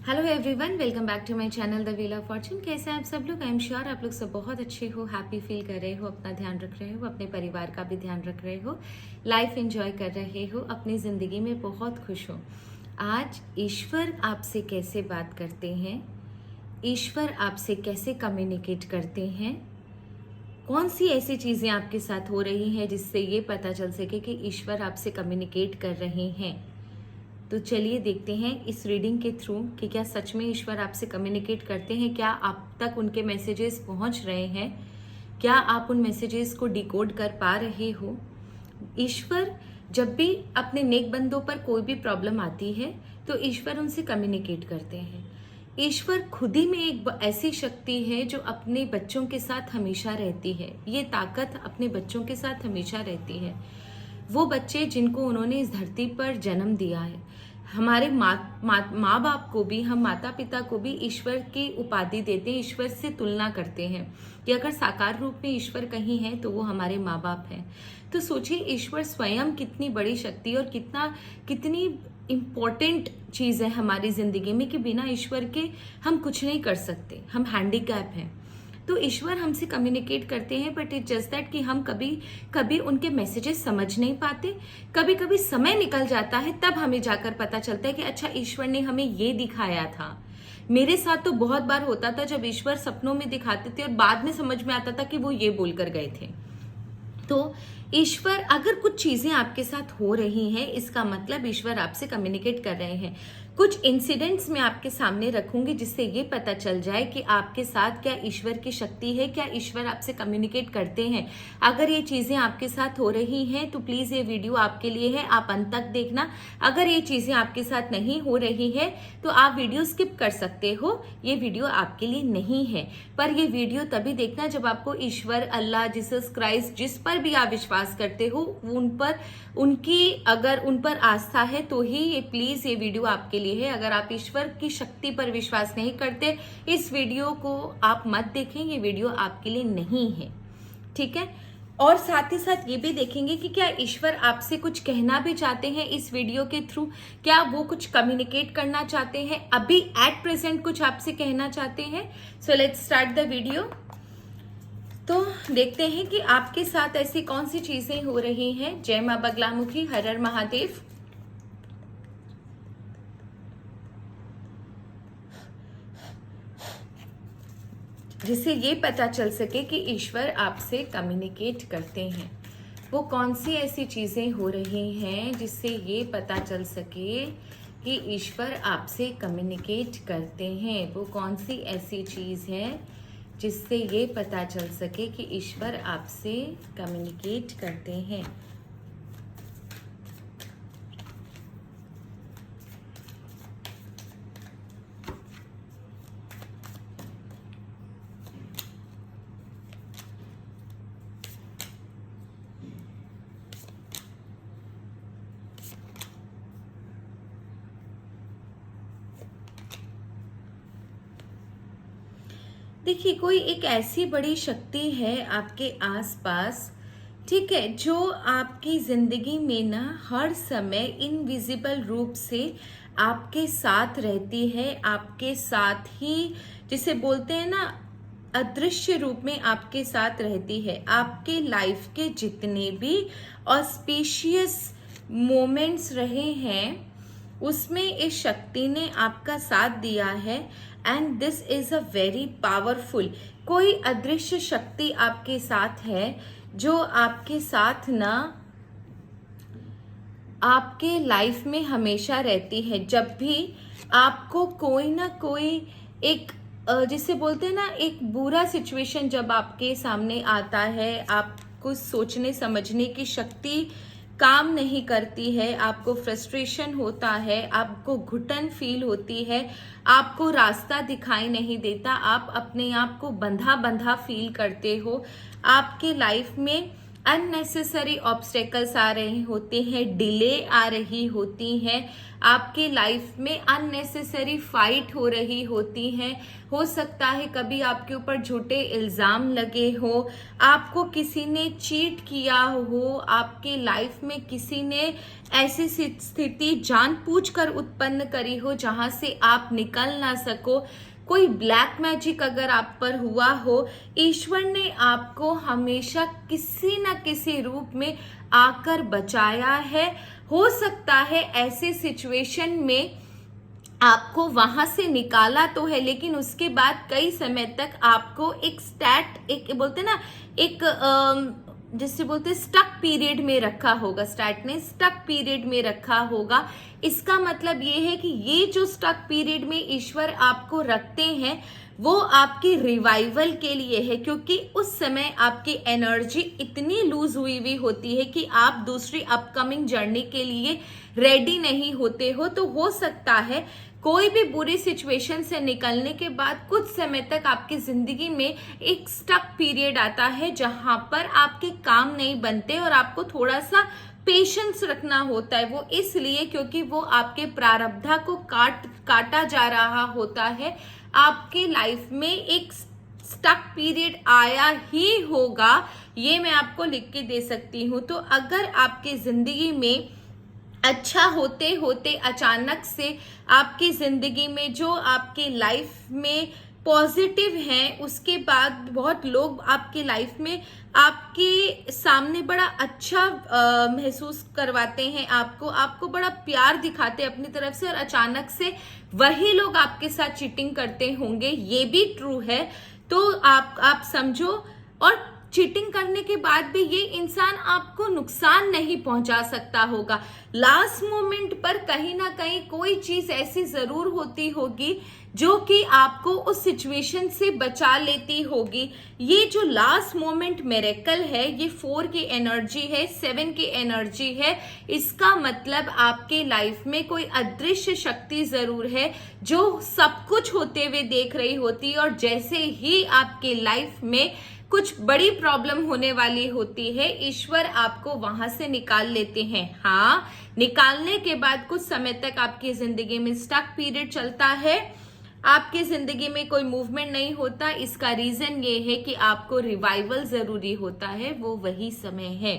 Hello everyone, welcome back to my channel the wheel of fortune. कैसे हैं आप सब लोग? आई एम श्योर आप लोग सब बहुत अच्छे हो, हैप्पी फील कर रहे हो, अपना ध्यान रख रहे हो, अपने परिवार का भी ध्यान रख रहे हो, लाइफ एंजॉय कर रहे हो, अपनी ज़िंदगी में बहुत खुश हो। आज ईश्वर आपसे कैसे बात करते हैं, ईश्वर आपसे कैसे कम्युनिकेट करते हैं, कौन सी ऐसी चीज़ें आपके साथ हो रही हैं जिससे ये पता चल सके कि ईश्वर आपसे कम्युनिकेट कर रहे हैं। तो चलिए देखते हैं इस रीडिंग के थ्रू कि क्या सच में ईश्वर आपसे कम्युनिकेट करते हैं, क्या आप तक उनके मैसेजेस पहुंच रहे हैं, क्या आप उन मैसेजेस को डिकोड कर पा रहे हो। ईश्वर जब भी अपने नेक बंदों पर कोई भी प्रॉब्लम आती है तो ईश्वर उनसे कम्युनिकेट करते हैं। ईश्वर खुद ही में एक ऐसी शक्ति है जो अपने बच्चों के साथ हमेशा रहती है। ये ताकत अपने बच्चों के साथ हमेशा रहती है। वो बच्चे जिनको उन्होंने इस धरती पर जन्म दिया है, हमारे माँ बाप को भी, हम माता पिता को भी ईश्वर की उपाधि देते हैं, ईश्वर से तुलना करते हैं कि अगर साकार रूप में ईश्वर कहीं है तो वो हमारे माँ बाप हैं। तो सोचिए ईश्वर स्वयं कितनी बड़ी शक्ति और कितनी इम्पोर्टेंट चीज़ है हमारी जिंदगी में कि बिना ईश्वर के हम कुछ नहीं कर सकते, हम हैंडीकैप हैं। तो ईश्वर हमसे कम्युनिकेट करते हैं, बट इट जस्ट दैट कि हम कभी कभी उनके मैसेजेस समझ नहीं पाते, कभी कभी समय निकल जाता है, तब हमें जाकर पता चलता है कि अच्छा ईश्वर ने हमें ये दिखाया था। मेरे साथ तो बहुत बार होता था जब ईश्वर सपनों में दिखाते थे और बाद में समझ में आता था कि वो ये बोलकर गए थे। तो ईश्वर, अगर कुछ चीजें आपके साथ हो रही हैं, इसका मतलब ईश्वर आपसे कम्युनिकेट कर रहे हैं। कुछ इंसिडेंट्स मैं आपके सामने रखूंगी जिससे ये पता चल जाए कि आपके साथ क्या ईश्वर की शक्ति है, क्या ईश्वर आपसे कम्युनिकेट करते हैं। अगर ये चीजें आपके साथ हो रही हैं तो प्लीज ये वीडियो आपके लिए है, आप अंत तक देखना। अगर ये चीजें आपके साथ नहीं हो रही है तो आप वीडियो स्किप कर सकते हो, ये वीडियो आपके लिए नहीं है। पर ये वीडियो तभी देखना जब आपको ईश्वर, अल्लाह, जीसस क्राइस्ट, जिस पर भी आप विश्वास करते हो, अगर उन पर आस्था है तो ही ये प्लीज ये वीडियो आपके लिए है। अगर आप ईश्वर की शक्ति पर विश्वास नहीं करते, इस वीडियो को आप मत देखें, ये वीडियो आपके लिए नहीं है, ठीक है। और साथ ही साथ ये भी देखेंगे कि क्या ईश्वर आपसे कुछ कहना भी चाहते हैं इस वीडियो के थ्रू, क्या वो कुछ कम्युनिकेट करना चाहते हैं, अभी एट प्रेजेंट कुछ आपसे कहना चाहते हैं। So let's start the video. तो देखते हैं कि आपके साथ ऐसी कौन सी चीजें हो रही हैं। जय मां बगलामुखी, हर हर महादेव। जिससे ये पता चल सके कि ईश्वर आपसे कम्युनिकेट करते हैं। वो कौन सी ऐसी चीजें हो रही हैं जिससे ये पता चल सके कि ईश्वर आपसे कम्युनिकेट करते हैं। वो कौन सी ऐसी चीज है जिससे ये पता चल सके कि ईश्वर आपसे कम्युनिकेट करते हैं। देखिए, कोई एक ऐसी बड़ी शक्ति है आपके आसपास, ठीक है, जो आपकी जिंदगी में ना हर समय इनविजिबल रूप से आपके साथ रहती है, आपके साथ ही, जिसे बोलते हैं ना, अदृश्य रूप में आपके साथ रहती है। आपके लाइफ के जितने भी ऑस्पिशियस मोमेंट्स रहे हैं उसमें इस शक्ति ने आपका साथ दिया है। And this is a very powerful, कोई अदृश्य शक्ति आपके साथ है जो आपके साथ ना आपके लाइफ में हमेशा रहती है। जब भी आपको कोई ना कोई एक जिसे बोलते हैं ना, एक बुरा सिचुएशन जब आपके सामने आता है, आपको सोचने समझने की शक्ति काम नहीं करती है, आपको फ्रस्ट्रेशन होता है, आपको घुटन फील होती है, आपको रास्ता दिखाई नहीं देता, आप अपने आप को बंधा बंधा फील करते हो, आपके लाइफ में अननेसेसरी ऑब्स्टेकल्स आ रहे होते हैं, डिले आ रही होती हैं, आपके लाइफ में अननेसेसरी फाइट हो रही होती हैं। हो सकता है कभी आपके ऊपर झूठे इल्ज़ाम लगे हो, आपको किसी ने चीट किया हो, आपके लाइफ में किसी ने ऐसी स्थिति जानबूझकर उत्पन्न करी हो जहां से आप निकल ना सको। कोई ब्लैक मैजिक अगर आप पर हुआ हो, ईश्वर ने आपको हमेशा किसी न किसी रूप में आकर बचाया है। हो सकता है ऐसे सिचुएशन में आपको वहां से निकाला तो है, लेकिन उसके बाद कई समय तक आपको एक बोलते ना, एक जिससे बोलते स्टक पीरियड में रखा होगा। स्टैट ने स्टक पीरियड में रखा होगा। इसका मतलब ये है कि ये जो स्टक पीरियड में ईश्वर आपको रखते हैं वो आपकी रिवाइवल के लिए है, क्योंकि उस समय आपकी एनर्जी इतनी लूज हुई होती है कि आप दूसरी अपकमिंग जर्नी के लिए रेडी नहीं होते हो। तो हो सकता है कोई भी बुरी सिचुएशन से निकलने के बाद कुछ समय तक आपकी जिंदगी में एक स्टक पीरियड आता है जहां पर आपके काम नहीं बनते और आपको थोड़ा सा पेशेंस रखना होता है। वो इसलिए क्योंकि वो आपके प्रारब्धा को काटा जा रहा होता है। आपके लाइफ में एक स्टक पीरियड आया ही होगा, ये मैं आपको लिख के दे सकती हूँ। तो अगर आपके जिंदगी में अच्छा होते होते अचानक से आपकी जिंदगी में जो आपके लाइफ में पॉजिटिव हैं, उसके बाद बहुत लोग आपकी लाइफ में आपके सामने बड़ा अच्छा महसूस करवाते हैं, आपको बड़ा प्यार दिखाते हैं अपनी तरफ से, और अचानक से वही लोग आपके साथ चीटिंग करते होंगे, ये भी ट्रू है। तो आप समझो, और चीटिंग करने के बाद भी ये इंसान आपको नुकसान नहीं पहुंचा सकता होगा। लास्ट मोमेंट पर कहीं ना कहीं कोई चीज ऐसी जरूर होती होगी जो कि आपको उस सिचुएशन से बचा लेती होगी। ये जो लास्ट मोमेंट मिरेकल है, ये 4 की एनर्जी है, 7 की एनर्जी है। इसका मतलब आपके लाइफ में कोई अदृश्य शक्ति जरूर है जो सब कुछ होते हुए देख रही होती है, और जैसे ही आपके लाइफ में कुछ बड़ी प्रॉब्लम होने वाली होती है, ईश्वर आपको वहां से निकाल लेते हैं। हाँ, निकालने के बाद कुछ समय तक आपकी जिंदगी में स्टक पीरियड चलता है, आपकी जिंदगी में कोई मूवमेंट नहीं होता। इसका रीजन ये है कि आपको रिवाइवल जरूरी होता है, वो वही समय है।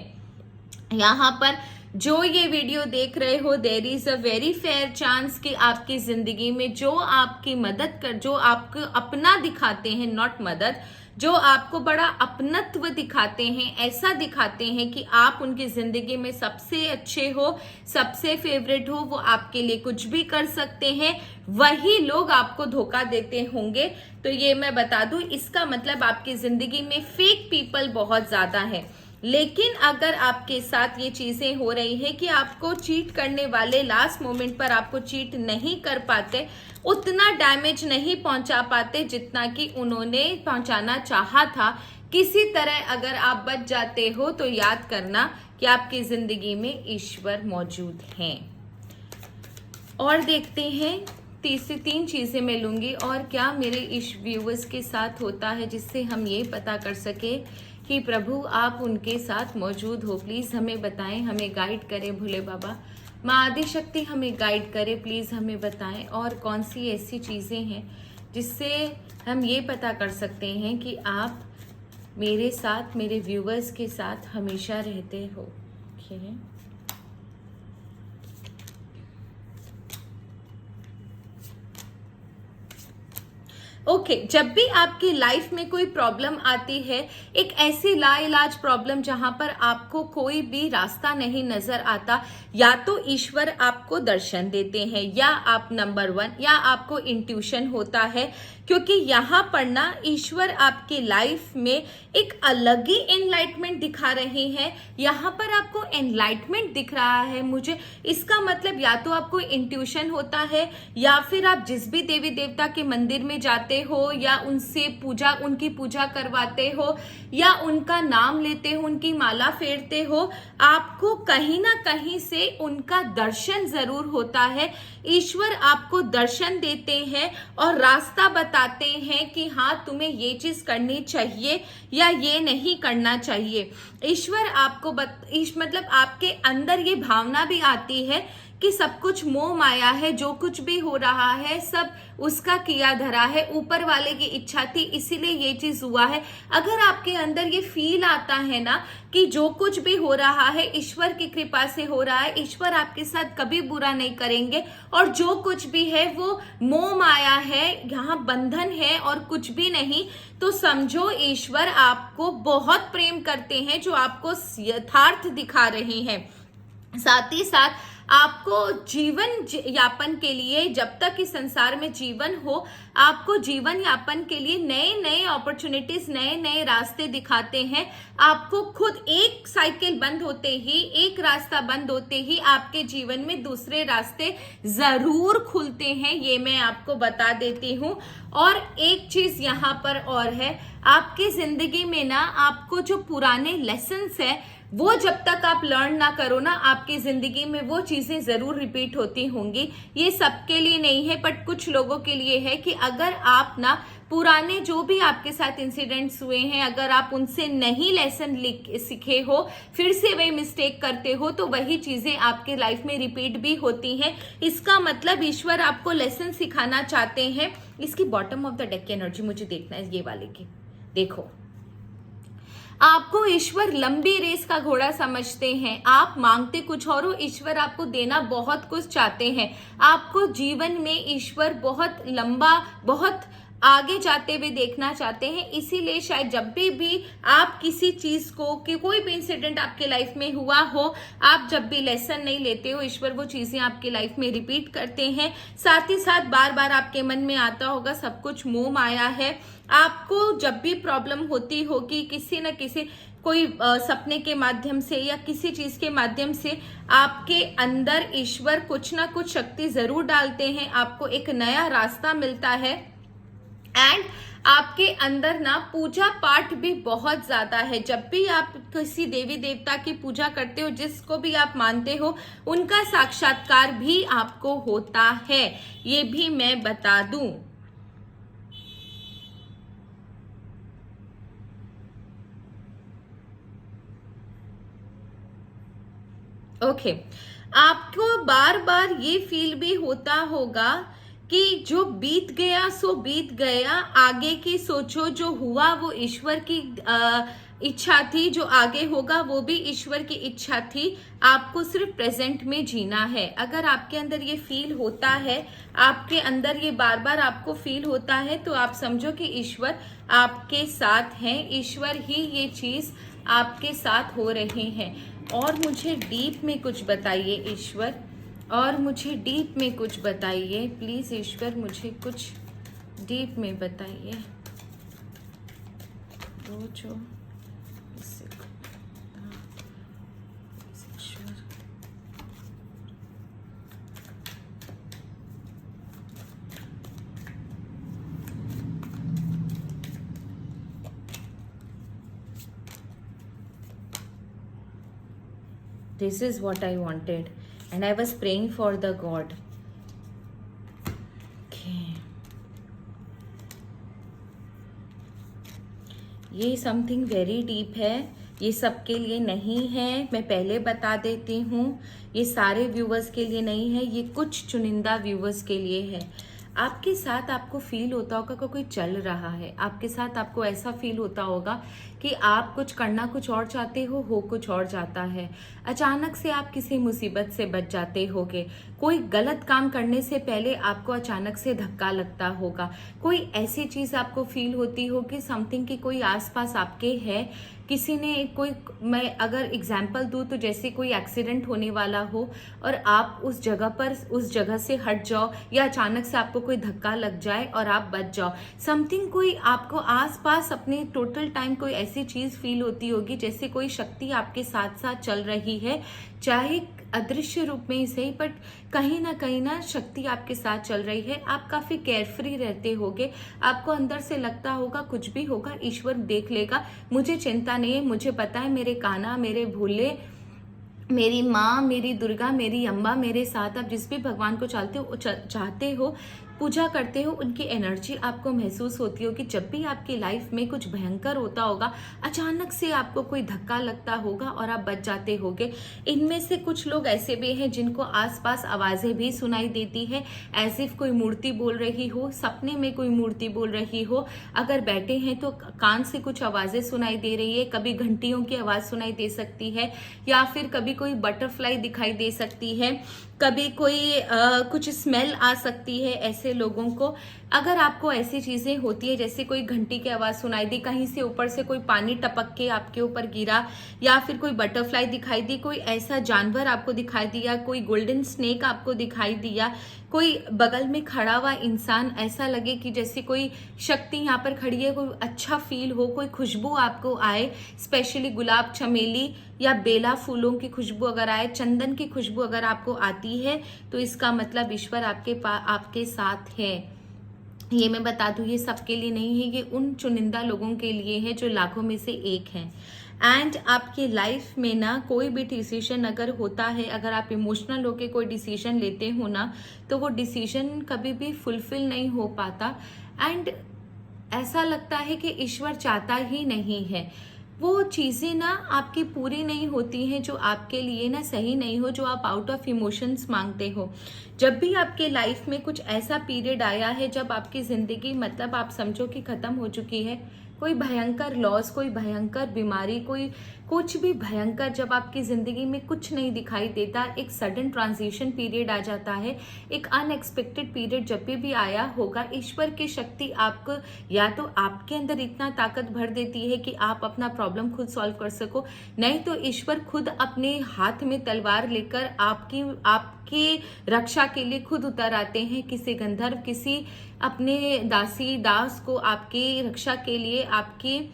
यहाँ पर जो ये वीडियो देख रहे हो, there is a very fair chance कि आपकी जिंदगी में जो आपकी मदद कर, जो आपको अपना दिखाते हैं, नॉट मदद, जो आपको बड़ा अपनत्व दिखाते हैं, ऐसा दिखाते हैं कि आप उनकी जिंदगी में सबसे अच्छे हो, सबसे फेवरेट हो, वो आपके लिए कुछ भी कर सकते हैं, वही लोग आपको धोखा देते होंगे। तो ये मैं बता दूं, इसका मतलब आपकी जिंदगी में फेक पीपल बहुत ज्यादा है। लेकिन अगर आपके साथ ये चीजें हो रही है कि आपको चीट करने वाले लास्ट मोमेंट पर आपको चीट नहीं कर पाते, उतना डैमेज नहीं पहुंचा पाते जितना कि उन्होंने पहुंचाना चाहा था, किसी तरह अगर आप बच जाते हो तो याद करना कि आपकी जिंदगी में ईश्वर मौजूद हैं। और देखते हैं, 3 चीजें मैं लूंगी और क्या मेरे इस व्यूवर्स के साथ होता है, जिससे हम ये पता कर सके कि प्रभु आप उनके साथ मौजूद हो। प्लीज हमें बताएं, हमें गाइड करें भोले बाबा, माँ आदि शक्ति हमें गाइड करे, प्लीज हमें बताएं। और कौन सी ऐसी चीजें हैं जिससे हम ये पता कर सकते हैं कि आप मेरे साथ, मेरे व्यूवर्स के साथ हमेशा रहते हो। ओके, जब भी आपकी लाइफ में कोई प्रॉब्लम आती है, एक ऐसी लाइलाज प्रॉब्लम जहां पर आपको कोई भी रास्ता नहीं नजर आता, या तो ईश्वर आपको दर्शन देते हैं, या आप नंबर 1, या आपको इंट्यूशन होता है, क्योंकि यहाँ पर ना ईश्वर आपकी लाइफ में एक अलग ही एनलाइटमेंट दिखा रहे हैं। यहाँ पर आपको एनलाइटमेंट दिख रहा है मुझे, इसका मतलब या तो आपको इंट्यूशन होता है, या फिर आप जिस भी देवी देवता के मंदिर में जाते जाते हो या उनसे उनकी पूजा करवाते हो या उनका नाम लेते हो, उनकी माला फेरते हो, आपको कहीं ना कहीं से उनका दर्शन जरूर होता है। ईश्वर आपको दर्शन देते हैं और रास्ता बताते हैं कि हाँ तुम्हें ये चीज करनी चाहिए या ये नहीं करना चाहिए। ईश्वर आपको मतलब आपके अंदर ये भावना भी आती है कि सब कुछ मोह माया है, जो कुछ भी हो रहा है सब उसका किया धरा है, ऊपर वाले की इच्छा थी इसीलिए ये चीज हुआ है। अगर आपके अंदर ये फील आता है ना कि जो कुछ भी हो रहा है ईश्वर की कृपा से हो रहा है, ईश्वर आपके साथ कभी बुरा नहीं करेंगे और जो कुछ भी है वो मोह माया है, यहाँ बंधन है और कुछ भी नहीं, तो समझो ईश्वर आपको बहुत प्रेम करते हैं जो आपको यथार्थ दिखा रहे हैं। साथ ही साथ आपको जीवन यापन के लिए, जब तक इस संसार में जीवन हो, आपको जीवन यापन के लिए नए नए अपॉर्चुनिटीज, नए नए रास्ते दिखाते हैं। आपको खुद एक साइकिल बंद होते ही, एक रास्ता बंद होते ही आपके जीवन में दूसरे रास्ते जरूर खुलते हैं, ये मैं आपको बता देती हूँ। और एक चीज यहाँ पर और है, आपकी जिंदगी में ना आपको जो पुराने लेसन्स है वो जब तक आप लर्न ना करो ना, आपकी जिंदगी में वो चीजें जरूर रिपीट होती होंगी। ये सबके लिए नहीं है बट कुछ लोगों के लिए है कि अगर आप ना पुराने जो भी आपके साथ इंसिडेंट्स हुए हैं, अगर आप उनसे नहीं लेसन सीखे हो, फिर से वही मिस्टेक करते हो, तो वही चीजें आपके लाइफ में रिपीट भी होती हैं। इसका मतलब ईश्वर आपको लेसन सिखाना चाहते हैं। इसकी बॉटम ऑफ द डेक की एनर्जी मुझे देखना है, ये वाले की देखो। आपको ईश्वर लंबी रेस का घोड़ा समझते हैं। आप मांगते कुछ और हो, ईश्वर आपको देना बहुत कुछ चाहते हैं। आपको जीवन में ईश्वर बहुत लंबा, बहुत आगे जाते हुए देखना चाहते हैं। इसीलिए शायद जब भी आप किसी चीज को, कि कोई भी इंसिडेंट आपके लाइफ में हुआ हो, आप जब भी लेसन नहीं लेते हो, ईश्वर वो चीजें आपके लाइफ में रिपीट करते हैं। साथ ही साथ बार बार आपके मन में आता होगा सब कुछ मोह माया है। आपको जब भी प्रॉब्लम होती होगी किसी न किसी, कोई सपने के माध्यम से या किसी चीज के माध्यम से, आपके अंदर ईश्वर कुछ ना कुछ शक्ति जरूर डालते हैं, आपको एक नया रास्ता मिलता है। एंड आपके अंदर ना पूजा पाठ भी बहुत ज्यादा है। जब भी आप किसी देवी देवता की पूजा करते हो, जिसको भी आप मानते हो, उनका साक्षात्कार भी आपको होता है, ये भी मैं बता दूं। ओके, आपको बार बार ये फील भी होता होगा कि जो बीत गया सो बीत गया, आगे की सोचो, जो हुआ वो ईश्वर की इच्छा थी, जो आगे होगा वो भी ईश्वर की इच्छा थी। आपको सिर्फ प्रेजेंट में जीना है। अगर आपके अंदर ये फील होता है, आपके अंदर ये बार बार आपको फील होता है, तो आप समझो कि ईश्वर आपके साथ हैं, ईश्वर ही ये चीज आपके साथ हो रहे हैं। और मुझे डीप में कुछ बताइए ईश्वर, और मुझे डीप में कुछ बताइए प्लीज ईश्वर, मुझे कुछ डीप में बताइए। जो This is what I wanted and I was praying for the God. Okay. ये समथिंग वेरी डीप है, ये सबके लिए नहीं है, मैं पहले बता देती हूँ। ये सारे व्यूवर्स के लिए नहीं है, ये कुछ चुनिंदा व्यूवर्स के लिए है। आपके साथ आपको फील होता होगा कि कोई चल रहा है, आपके साथ आपको ऐसा फील होता होगा कि आप कुछ करना कुछ और चाहते हो कुछ और जाता है। अचानक से आप किसी मुसीबत से बच जाते होगे, कोई गलत काम करने से पहले आपको अचानक से धक्का लगता होगा, कोई ऐसी चीज आपको फील होती होगी समथिंग की कोई आसपास आपके है, किसी ने कोई, मैं अगर एग्जाम्पल दूं तो जैसे कोई एक्सीडेंट होने वाला हो और आप उस जगह पर, उस जगह से हट जाओ, या अचानक से आपको कोई धक्का लग जाए और आप बच जाओ। समथिंग कोई आपको आसपास अपने टोटल टाइम कोई ऐसी चीज फील होती होगी जैसे कोई शक्ति आपके साथ साथ चल रही है, चाहे अदृश्य रूप में ही सही, बट कहीं ना शक्ति आपके साथ चल रही है। आप काफी केयरफ्री रहते होगे, आपको अंदर से लगता होगा कुछ भी होगा ईश्वर देख लेगा, मुझे चिंता नहीं है, मुझे पता है मेरे कान्हा, मेरे भोले, मेरी माँ, मेरी दुर्गा, मेरी अम्बा मेरे साथ। आप जिस भी भगवान को चाहते हो, पूजा करते हो, उनकी एनर्जी आपको महसूस होती होगी। जब भी आपकी लाइफ में कुछ भयंकर होता होगा, अचानक से आपको कोई धक्का लगता होगा और आप बच जाते होगे। इनमें से कुछ लोग ऐसे भी हैं जिनको आसपास आवाजें भी सुनाई देती है, एज इफ कोई मूर्ति बोल रही हो, सपने में कोई मूर्ति बोल रही हो। अगर बैठे हैं तो कान से कुछ आवाजें सुनाई दे रही है, कभी घंटियों की आवाज सुनाई दे सकती है, या फिर कभी कोई बटरफ्लाई दिखाई दे सकती है, कभी कोई कुछ स्मेल आ सकती है ऐसे लोगों को। अगर आपको ऐसी चीजें होती है, जैसे कोई घंटी की आवाज सुनाई दी, कहीं से ऊपर से कोई पानी टपक के आपके ऊपर गिरा, या फिर कोई बटरफ्लाई दिखाई दी, कोई ऐसा जानवर आपको दिखाई दिया, कोई गोल्डन स्नेक आपको दिखाई दिया, कोई बगल में खड़ा हुआ इंसान ऐसा लगे कि जैसे कोई शक्ति यहाँ पर खड़ी है, कोई अच्छा फील हो, कोई खुशबू आपको आए, स्पेशली गुलाब, चमेली या बेला फूलों की खुशबू अगर आए, चंदन की खुशबू अगर आपको आती है, तो इसका मतलब ईश्वर आपके साथ है। ये मैं बता दूं, ये सबके लिए नहीं है, ये उन चुनिंदा लोगों के लिए है जो लाखों में से एक हैं। एंड आपकी लाइफ में ना कोई भी डिसीजन अगर होता है, अगर आप इमोशनल होके कोई डिसीजन लेते हो ना, तो वो डिसीजन कभी भी फुलफिल नहीं हो पाता। एंड ऐसा लगता है कि ईश्वर चाहता ही नहीं है, वो चीजें ना आपकी पूरी नहीं होती हैं जो आपके लिए ना सही नहीं हो, जो आप आउट ऑफ इमोशंस मांगते हो। जब भी आपके लाइफ में कुछ ऐसा पीरियड आया है जब आपकी जिंदगी मतलब आप समझो कि खत्म हो चुकी है, कोई भयंकर लॉस, कोई भयंकर बीमारी, कोई कुछ भी भयंकर, जब आपकी जिंदगी में कुछ नहीं दिखाई देता, एक सडन ट्रांजिशन पीरियड आ जाता है, एक अनएक्सपेक्टेड पीरियड जब भी आया होगा, ईश्वर की शक्ति आपको या तो आपके अंदर इतना ताकत भर देती है कि आप अपना प्रॉब्लम खुद सॉल्व कर सको, नहीं तो ईश्वर खुद अपने हाथ में तलवार लेकर आपकी रक्षा के लिए खुद उतर आते हैं। किसी गंधर्व, किसी अपने दासी दास को आपकी रक्षा के लिए, आपकी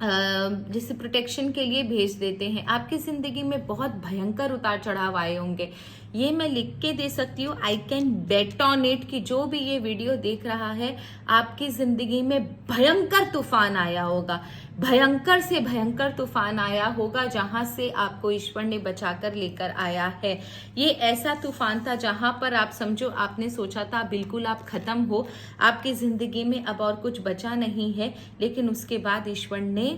जैसे प्रोटेक्शन के लिए भेज देते हैं। आपकी जिंदगी में बहुत भयंकर उतार चढ़ाव आए होंगे, ये मैं लिख के दे सकती हूँ। I can bet on it कि जो भी ये वीडियो देख रहा है, आपकी जिंदगी में भयंकर तूफान आया होगा, भयंकर से भयंकर तूफान आया होगा, जहां से आपको ईश्वर ने बचाकर लेकर आया है। ये ऐसा तूफान था जहां पर आप समझो आपने सोचा था बिल्कुल आप खत्म हो, आपकी जिंदगी में अब और कुछ बचा नहीं है, लेकिन उसके बाद ईश्वर ने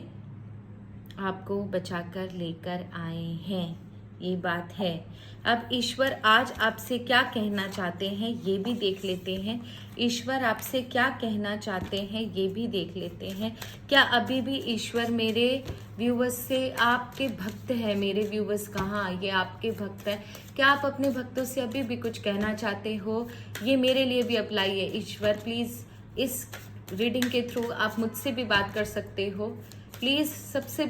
आपको बचाकर लेकर आए हैं। ये बात है। अब ईश्वर आज आपसे क्या कहना चाहते हैं ये भी देख लेते हैं। ईश्वर आपसे क्या कहना चाहते हैं ये भी देख लेते हैं। क्या अभी भी ईश्वर मेरे व्यूवर्स से, आपके भक्त है मेरे व्यूवर्स, कहाँ ये आपके भक्त है, क्या आप अपने भक्तों से अभी भी कुछ कहना चाहते हो? ये मेरे लिए भी अप्लाई है। ईश्वर प्लीज इस रीडिंग के थ्रू आप मुझसे भी बात कर सकते हो। प्लीज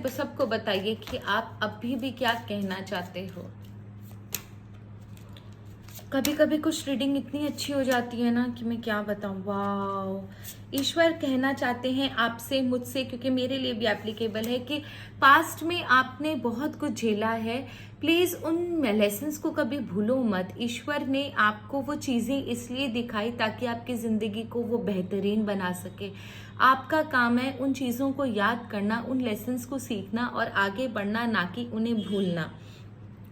सबको बताइए कि आप अभी भी क्या कहना चाहते हो। कभी कभी कुछ रीडिंग इतनी अच्छी हो जाती है ना कि मैं क्या बताऊं। वाह, ईश्वर कहना चाहते हैं आपसे, मुझसे, क्योंकि मेरे लिए भी एप्लीकेबल है कि पास्ट में आपने बहुत कुछ झेला है। प्लीज उन लेसन्स को कभी भूलो मत। ईश्वर ने आपको वो चीजें इसलिए दिखाई ताकि आपकी जिंदगी को वो बेहतरीन बना सके। आपका काम है उन चीजों को याद करना, उन लेसन्स को सीखना और आगे बढ़ना, ना कि उन्हें भूलना।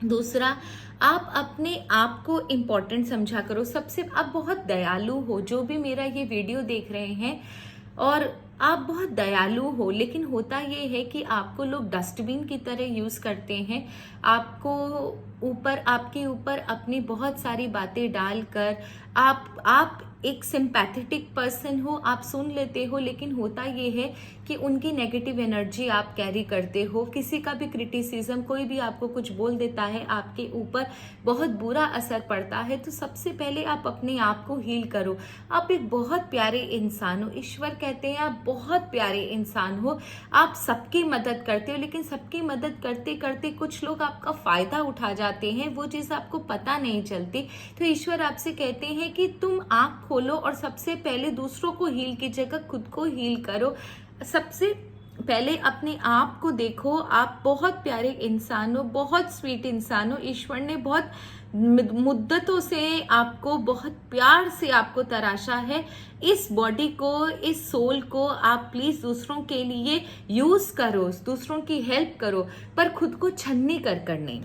दूसरा, आप अपने आप को इम्पोर्टेंट समझा करो। सबसे आप बहुत दयालु हो, जो भी मेरा ये वीडियो देख रहे हैं, और आप बहुत दयालु हो, लेकिन होता ये है कि आपको लोग डस्टबिन की तरह यूज करते हैं। आपके ऊपर अपनी बहुत सारी बातें डालकर आप एक सिंपैथेटिक पर्सन हो, आप सुन लेते हो, लेकिन होता ये है कि उनकी नेगेटिव एनर्जी आप कैरी करते हो। किसी का भी क्रिटिसिज्म, कोई भी आपको कुछ बोल देता है, आपके ऊपर बहुत बुरा असर पड़ता है। तो सबसे पहले आप अपने आप को हील करो। आप एक बहुत प्यारे इंसान हो, ईश्वर कहते हैं आप बहुत प्यारे इंसान हो। आप सबकी मदद करते हो, लेकिन सबकी मदद करते करते कुछ लोग आपका फायदा उठा जाते हैं, वो चीज आपको पता नहीं चलती। तो ईश्वर आपसे कहते हैं कि तुम आंख खोलो और सबसे पहले दूसरों को हील की जगह खुद को हील करो। सबसे पहले अपने आप को देखो, आप बहुत प्यारे इंसान हो, बहुत स्वीट इंसान हो। ईश्वर ने बहुत मुद्दतों से आपको बहुत प्यार से आपको तराशा है। इस बॉडी को, इस सोल को आप प्लीज दूसरों के लिए यूज करो, दूसरों की हेल्प करो, पर खुद को छन्नी कर नहीं।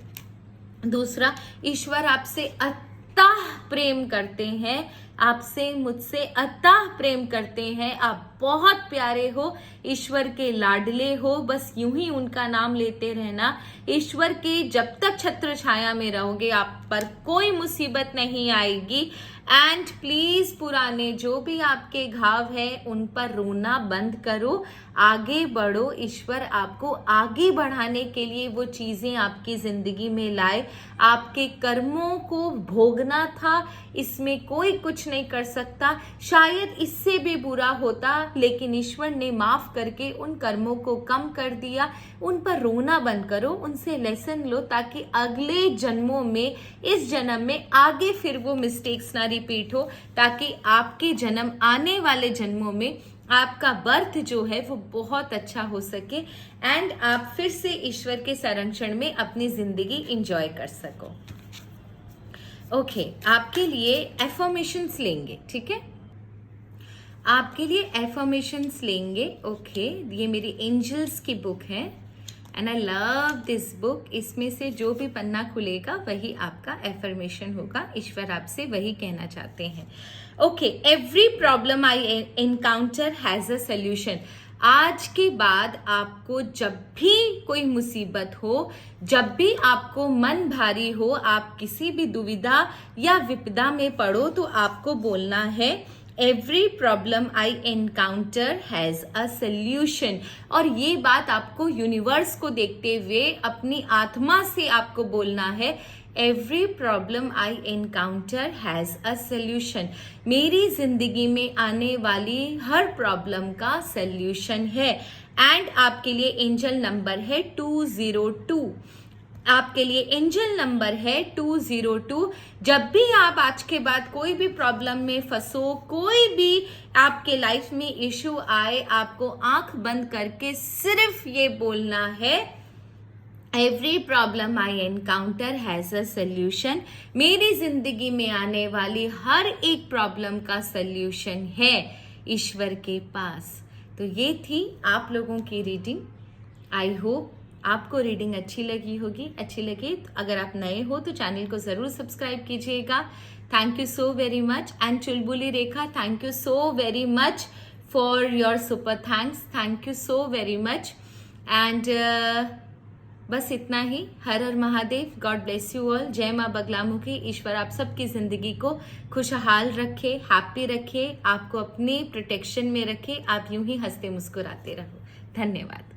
दूसरा, ईश्वर आपसे अथाह प्रेम करते हैं, आपसे मुझसे अथाह प्रेम करते हैं। आप बहुत प्यारे हो, ईश्वर के लाडले हो, बस यूं ही उनका नाम लेते रहना। ईश्वर के जब तक छत्र छाया में रहोगे आप पर कोई मुसीबत नहीं आएगी। एंड प्लीज पुराने जो भी आपके घाव है उन पर रोना बंद करो, आगे बढ़ो। ईश्वर आपको आगे बढ़ाने के लिए वो चीजें आपकी जिंदगी में लाए। आपके कर्मों को भोगना था, इसमें कोई कुछ नहीं कर सकता। शायद इससे भी बुरा होता, लेकिन ईश्वर ने माफ करके उन कर्मों को कम कर दिया। उन पर रोना बंद करो, उनसे लेसन लो, ताकि अगले जन्मों में, इस जन्म में आगे फिर वो मिस्टेक्स ना रिपीट हो, ताकि आपके जन्म आने वाले जन्मों में आपका बर्थ जो है वो बहुत अच्छा हो सके एंड आप फिर से ईश्वर के संरक्षण में अपनी जिंदगी एंजॉय कर सको। ओके, आपके लिए एफर्मेशंस लेंगे, ठीक है? आपके लिए एफर्मेशंस लेंगे। ओके, ये मेरी एंजल्स की बुक है and I love this book. इसमें से जो भी पन्ना खुलेगा वही आपका एफर्मेशन होगा। ईश्वर आपसे वही कहना चाहते हैं। Okay, every problem I encounter has a solution. आज के बाद आपको जब भी कोई मुसीबत हो, जब भी आपको मन भारी हो, आप किसी भी दुविधा या विपदा में पड़ो, तो आपको बोलना है every problem I encounter has a solution. और ये बात आपको यूनिवर्स को देखते हुए अपनी आत्मा से आपको बोलना है, every problem I encounter has a solution. मेरी जिंदगी में आने वाली हर प्रॉब्लम का सोल्यूशन है। एंड आपके लिए एंजल नंबर है 202। आपके लिए एंजल नंबर है 202। जब भी आप आज के बाद कोई भी प्रॉब्लम में फंसो, कोई भी आपके लाइफ में इश्यू आए, आपको आंख बंद करके सिर्फ ये बोलना है, every problem I encounter has a solution. मेरी जिंदगी में आने वाली हर एक प्रॉब्लम का सोल्यूशन है ईश्वर के पास। तो ये थी आप लोगों की रीडिंग। आई होप आपको रीडिंग अच्छी लगी होगी। अच्छी लगी तो अगर आप नए हो तो चैनल को जरूर सब्सक्राइब कीजिएगा। Thank you so very much. And चुलबुली Rekha, thank you so very much for your super thanks. Thank you so very much. And बस इतना ही। हर हर Mahadev. God bless you all. जय माँ बगलामुखी। ईश्वर आप सबकी जिंदगी को खुशहाल रखे, हैप्पी रखे, आपको अपनी प्रोटेक्शन में रखे। आप यूं ही हंसते मुस्कुराते रहो। धन्यवाद।